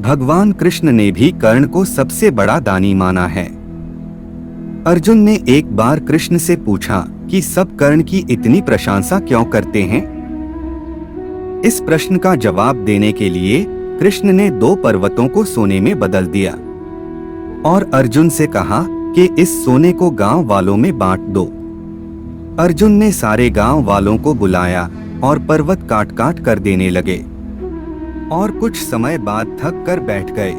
भगवान कृष्ण ने भी कर्ण को सबसे बड़ा दानी माना है। अर्जुन ने एक बार कृष्ण से पूछा कि सब कर्ण की इतनी प्रशंसा क्यों करते हैं? इस प्रश्न का जवाब देने के लिए कृष्ण ने 2 पर्वतों को सोने में बदल दिया और अर्जुन से कहा कि इस सोने को गांव वालों में बांट दो। अर्जुन ने सारे गांव वालों को बुलाया और पर्वत काट काट कर देने लगे और कुछ समय बाद थक कर बैठ गए।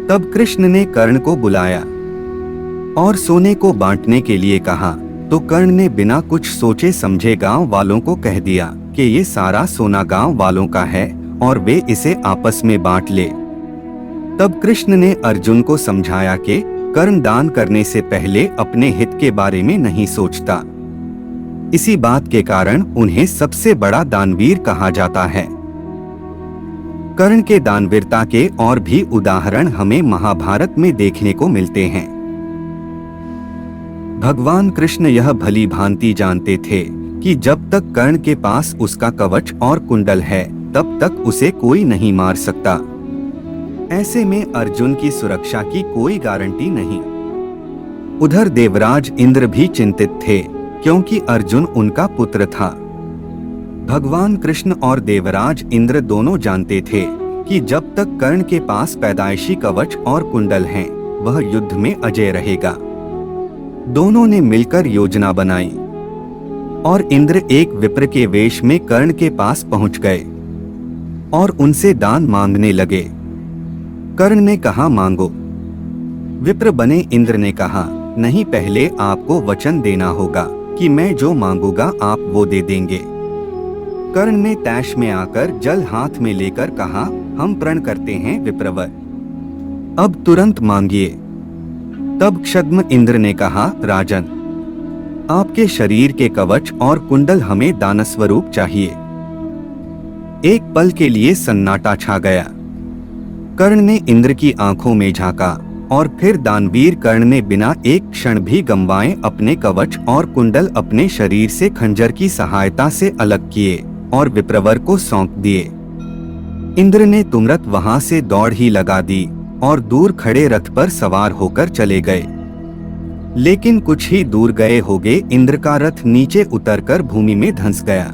तब कृष्ण ने कर्ण को बुलाया और सोने को बांटने के लिए कहा, तो कर्ण ने बिना कुछ सोचे समझे गांव वालों को कह दिया कि ये सारा सोना गांव वालों का है और वे इसे आपस में बांट ले। तब कृष्ण ने अर्जुन को समझाया कि कर्ण दान करने से पहले अपने हित के बारे में नहीं सोचता। इसी बात के कारण उन्हें सबसे बड़ा दानवीर कहा जाता है। कर्ण के दानवीरता के और भी उदाहरण हमें महाभारत में देखने को मिलते हैं। भगवान कृष्ण यह भली भांति जानते थे कि जब तक कर्ण के पास उसका कवच और कुंडल है तब तक उसे कोई नहीं मार सकता। ऐसे में अर्जुन की सुरक्षा की कोई गारंटी नहीं। उधर देवराज इंद्र भी चिंतित थे क्योंकि अर्जुन उनका पुत्र था। भगवान कृष्ण और देवराज इंद्र दोनों जानते थे कि जब तक कर्ण के पास पैदाइशी कवच और कुंडल हैं, वह युद्ध में अजय रहेगा। दोनों ने मिलकर योजना बनाई और इंद्र एक विप्र के वेश में कर्ण के पास पहुंच गए और उनसे दान मांगने लगे। कर्ण ने कहा, मांगो। विप्र बने इंद्र ने कहा, नहीं, पहले आपको वचन देना होगा कि मैं जो मांगूंगा आप वो दे देंगे। कर्ण ने तैश में आकर जल हाथ में लेकर कहा, हम प्रण करते हैं विप्रवर, अब तुरंत मांगिए। तब क्षद्म इंद्र ने कहा, राजन, आपके शरीर के कवच और कुंडल हमें दान स्वरूप चाहिए। एक पल के लिए सन्नाटा छा गया। कर्ण ने इंद्र की आंखों में झांका और फिर दानवीर कर्ण ने बिना एक क्षण भी गंवाए अपने कवच और कुंडल अपने शरीर से खंजर की सहायता से अलग किए और विप्रवर को सौंप दिए। इंद्र ने तुरंत वहां से दौड़ ही लगा दी और दूर खड़े रथ पर सवार होकर चले गए। लेकिन कुछ ही दूर गए होगे इंद्र का रथ नीचे उतरकर भूमि में धंस गया।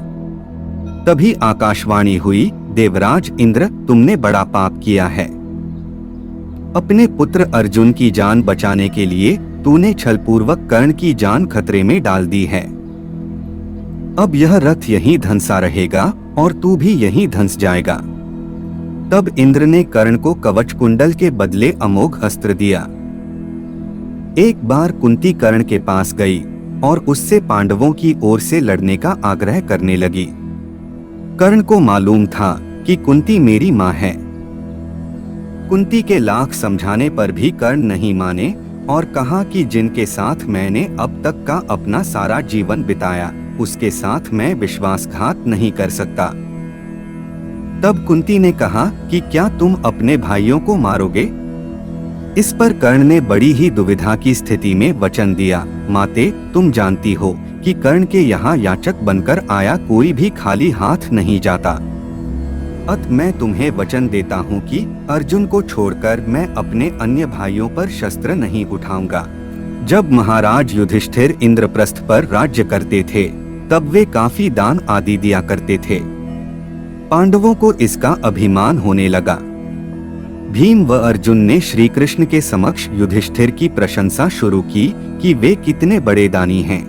तभी आकाशवाणी हुई, देवराज इंद्र, तुमने बड़ा पाप किया है। अपने पुत्र अर्जुन की जान बचाने के लिए तूने छलपूर्वक कर्ण की जान खतरे में डाल दी है। अब यह रथ यहीं धंसा रहेगा और तू भी यहीं धंस जाएगा। तब इंद्र ने कर्ण को कवच कुंडल के बदले अमोघ अस्त्र दिया। एक बार कुंती कर्ण के पास गई और उससे पांडवों की ओर से लड़ने का आग्रह करने लगी। कर्ण को मालूम था कि कुंती मेरी माँ है। कुंती के लाख समझाने पर भी कर्ण नहीं माने और कहा कि जिनके साथ मैंने अब तक का अपना सारा जीवन बिताया, उसके साथ मैं विश्वासघात नहीं कर सकता। तब कुंती ने कहा कि क्या तुम अपने भाइयों को मारोगे? इस पर कर्ण ने बड़ी ही दुविधा की स्थिति में वचन दिया, माते, तुम जानती हो कि कर्ण के यहाँ याचक बनकर आया कोई भी खाली हाथ नहीं जाता। अत मैं तुम्हें वचन देता हूँ कि अर्जुन को छोड़कर मैं अपने अन्य भाइयों पर शस्त्र नहीं उठाऊंगा। जब महाराज युधिष्ठिर इंद्रप्रस्थ पर राज्य करते थे तब वे काफी दान आदि दिया करते थे। पांडवों को इसका अभिमान होने लगा। भीम व अर्जुन ने श्री कृष्ण के समक्ष युधिष्ठिर की प्रशंसा शुरू की कि वे कितने बड़े दानी हैं।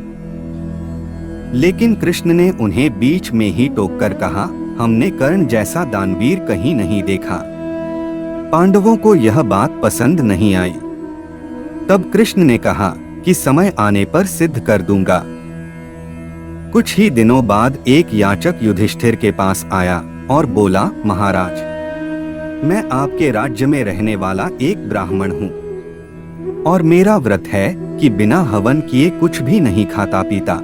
लेकिन कृष्ण ने उन्हें बीच में ही टोककर कहा, हमने कर्ण जैसा दानवीर कहीं नहीं देखा। पांडवों को यह बात पसंद नहीं आई। तब कृष्ण ने कहा कि समय आने पर सिद्ध कर दूंगा। कुछ ही दिनों बाद एक याचक युधिष्ठिर के पास आया और बोला, महाराज, मैं आपके राज्य में रहने वाला एक ब्राह्मण हूँ और मेरा व्रत है कि बिना हवन किए कुछ भी नहीं खाता पीता।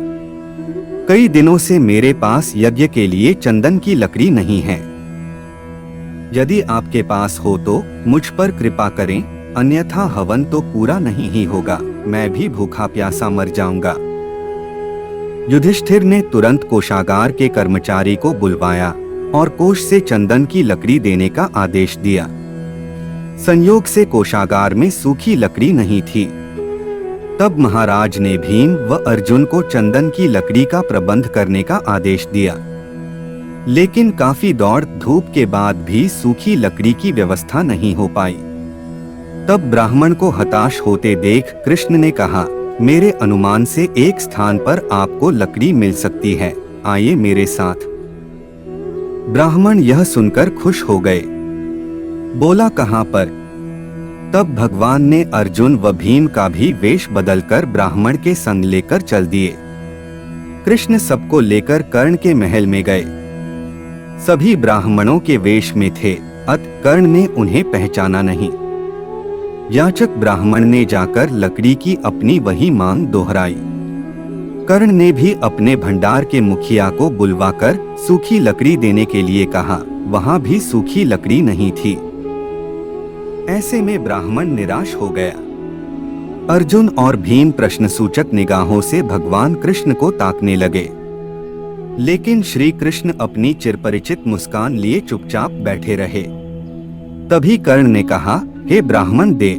कई दिनों से मेरे पास यज्ञ के लिए चंदन की लकड़ी नहीं है। यदि आपके पास हो तो मुझ पर कृपा करें, अन्यथा हवन तो पूरा नहीं ही होगा, मैं भी भूखा प्यासा मर जाऊंगा। युधिष्ठिर ने तुरंत कोषागार के कर्मचारी को बुलवाया और कोष से चंदन की लकड़ी देने का आदेश दिया। संयोग से कोषागार में सूखी लकड़ी नहीं थी। तब महाराज ने भीम व अर्जुन को चंदन की लकड़ी का प्रबंध करने का आदेश दिया, लेकिन काफी दौड़ धूप के बाद भी सूखी लकड़ी की व्यवस्था नहीं हो पाई। तब ब्राह्मण को हताश होते देख कृष्ण ने कहा, मेरे अनुमान से एक स्थान पर आपको लकड़ी मिल सकती है, आइए मेरे साथ। ब्राह्मण यह सुनकर खुश हो गए। बोला, कहाँ पर? तब भगवान ने अर्जुन व भीम का भी वेश बदलकर ब्राह्मण के संग लेकर चल दिए। कृष्ण सबको लेकर कर्ण के महल में गए। सभी ब्राह्मणों के वेश में थे, अतः कर्ण ने उन्हें पहचाना नहीं। याचक ब्राह्मण ने जाकर लकड़ी की अपनी वही मांग दोहराई। कर्ण ने भी अपने भंडार के मुखिया को बुलवाकर सूखी लकड़ी देने के लिए कहा, वहां भी सूखी लकड़ी नहीं थी। ऐसे में ब्राह्मण निराश हो गया। अर्जुन और भीम प्रश्नसूचक निगाहों से भगवान कृष्ण को ताकने लगे, लेकिन श्री कृष्ण अपनी चिरपरिचित मुस्कान लिए चुपचाप बैठे रहे। तभी कर्ण ने कहा, हे ब्राह्मण दे,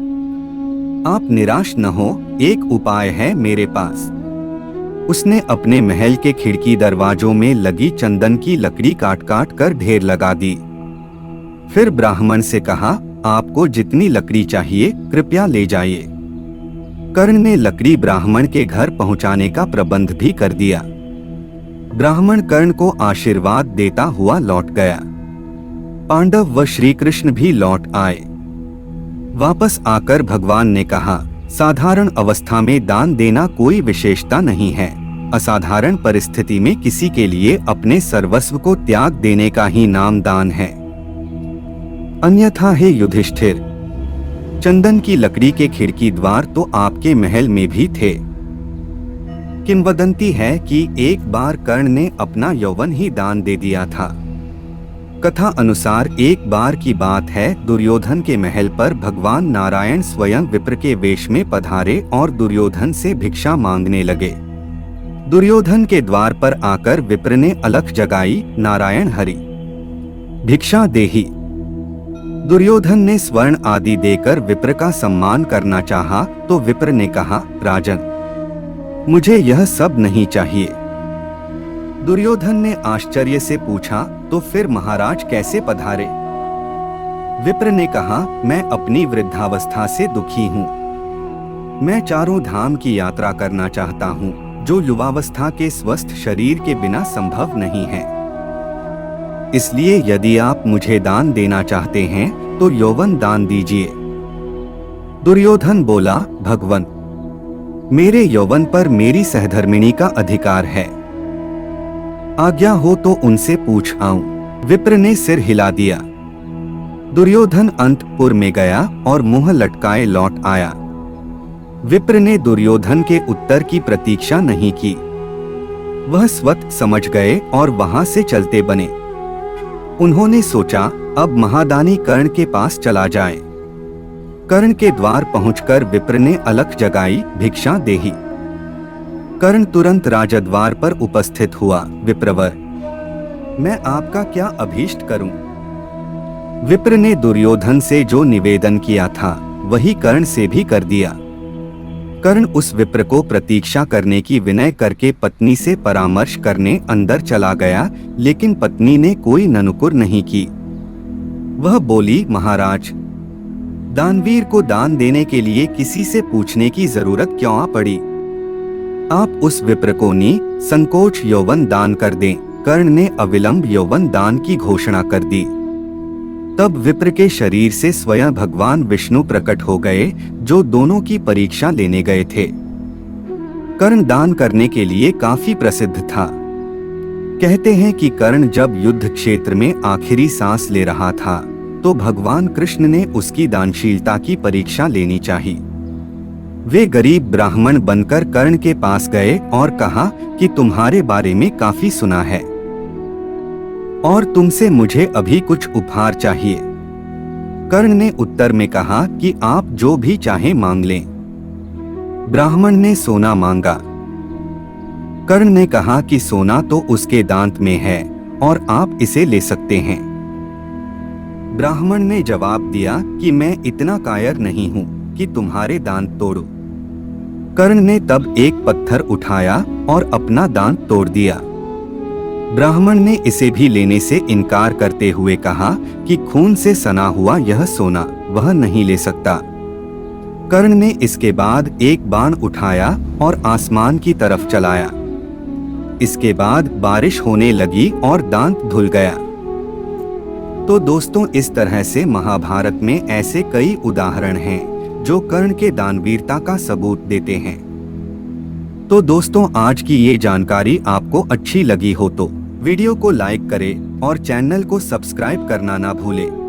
आप निराश न हो, एक उपाय है मेरे पास। उसने अपने महल के खिड़की दरवाजों में लगी चंदन की लकड़ी काट काट कर ढेर लगा दी। फिर ब्राह्मण से कहा, आपको जितनी लकड़ी चाहिए कृपया ले जाइए। कर्ण ने लकड़ी ब्राह्मण के घर पहुंचाने का प्रबंध भी कर दिया। ब्राह्मण कर्ण को आशीर्वाद देता हुआ लौट गया। पांडव व श्री कृष्ण भी लौट आए। वापस आकर भगवान ने कहा, साधारण अवस्था में दान देना कोई विशेषता नहीं है, असाधारण परिस्थिति में किसी के लिए अपने सर्वस्व को त्याग देने का ही नाम दान है। अन्यथा हे युधिष्ठिर, चंदन की लकड़ी के खिड़की द्वार तो आपके महल में भी थे। किंवदंती है कि एक बार कर्ण ने अपना यौवन ही दान दे दिया था। कथा अनुसार एक बार की बात है, दुर्योधन के महल पर भगवान नारायण स्वयं विप्र के वेश में पधारे और दुर्योधन से भिक्षा मांगने लगे। दुर्योधन के द्वार पर आकर विप्र ने अलख जगाई, नारायण हरि भिक्षा देहि। दुर्योधन ने स्वर्ण आदि देकर विप्र का सम्मान करना चाहा, तो विप्र ने कहा, राजन मुझे यह सब नहीं चाहिए। दुर्योधन ने आश्चर्य से पूछा, तो फिर महाराज कैसे पधारे? विप्र ने कहा, मैं अपनी वृद्धावस्था से दुखी हूँ। मैं चारों धाम की यात्रा करना चाहता हूँ, जो युवावस्था के स्वस्थ शरीर के बिना संभव नहीं है। इसलिए यदि आप मुझे दान देना चाहते हैं तो यौवन दान दीजिए। दुर्योधन बोला, भगवन मेरे यौवन पर मेरी सहधर्मिणी का अधिकार है, आज्ञा हो तो उनसे पूछ आऊं। विप्र ने सिर हिला दिया। दुर्योधन अंतपुर में गया और मुंह लटकाए लौट आया। विप्र ने दुर्योधन के उत्तर की प्रतीक्षा नहीं की। वह स्वतः समझ गए और वहां से चलते बने। उन्होंने सोचा, अब महादानी कर्ण के पास चला जाए। कर्ण के द्वार पहुंचकर विप्र ने अलख जगाई, भिक्षा देहि। कर्ण तुरंत राजद्वार पर उपस्थित हुआ। विप्रवर, मैं आपका क्या अभीष्ट करूं? विप्र ने दुर्योधन से जो निवेदन किया था वही कर्ण से भी कर दिया। कर्ण उस विप्र को प्रतीक्षा करने की विनय करके पत्नी से परामर्श करने अंदर चला गया, लेकिन पत्नी ने कोई ननुकुर नहीं की। वह बोली, महाराज दानवीर को दान देने के लिए किसी से पूछने की जरूरत क्यों आ पड़ी? आप उस विप्र को संकोच यौवन दान कर दें। कर्ण ने अविलंब यौवन दान की घोषणा कर दी। तब विप्र के शरीर से स्वयं भगवान विष्णु प्रकट हो गए, जो दोनों की परीक्षा लेने गए थे। कर्ण दान करने के लिए काफी प्रसिद्ध था। कहते हैं कि कर्ण जब युद्ध क्षेत्र में आखिरी सांस ले रहा था तो भगवान कृष्ण ने उसकी दानशीलता की परीक्षा लेनी चाहिए। वे गरीब ब्राह्मण बनकर कर्ण के पास गए और कहा कि तुम्हारे बारे में काफी सुना है और तुमसे मुझे अभी कुछ उपहार चाहिए। कर्ण ने उत्तर में कहा कि आप जो भी चाहे मांग लें। ब्राह्मण ने सोना मांगा। कर्ण ने कहा कि सोना तो उसके दांत में है और आप इसे ले सकते हैं। ब्राह्मण ने जवाब दिया कि मैं इतना कायर नहीं हूँ कि तुम्हारे दांत तोड़ूं। कर्ण ने तब एक पत्थर उठाया और अपना दांत तोड़ दिया। ब्राह्मण ने इसे भी लेने से इनकार करते हुए कहा कि खून से सना हुआ यह सोना वह नहीं ले सकता। कर्ण ने इसके बाद एक बाण उठाया और आसमान की तरफ चलाया। इसके बाद बारिश होने लगी और दांत धुल गया। तो दोस्तों, इस तरह से महाभारत में ऐसे कई उदाहरण हैं जो कर्ण के दानवीरता का सबूत देते हैं। तो दोस्तों, आज की ये जानकारी आपको अच्छी लगी हो तो वीडियो को लाइक करें और चैनल को सब्सक्राइब करना ना भूलें।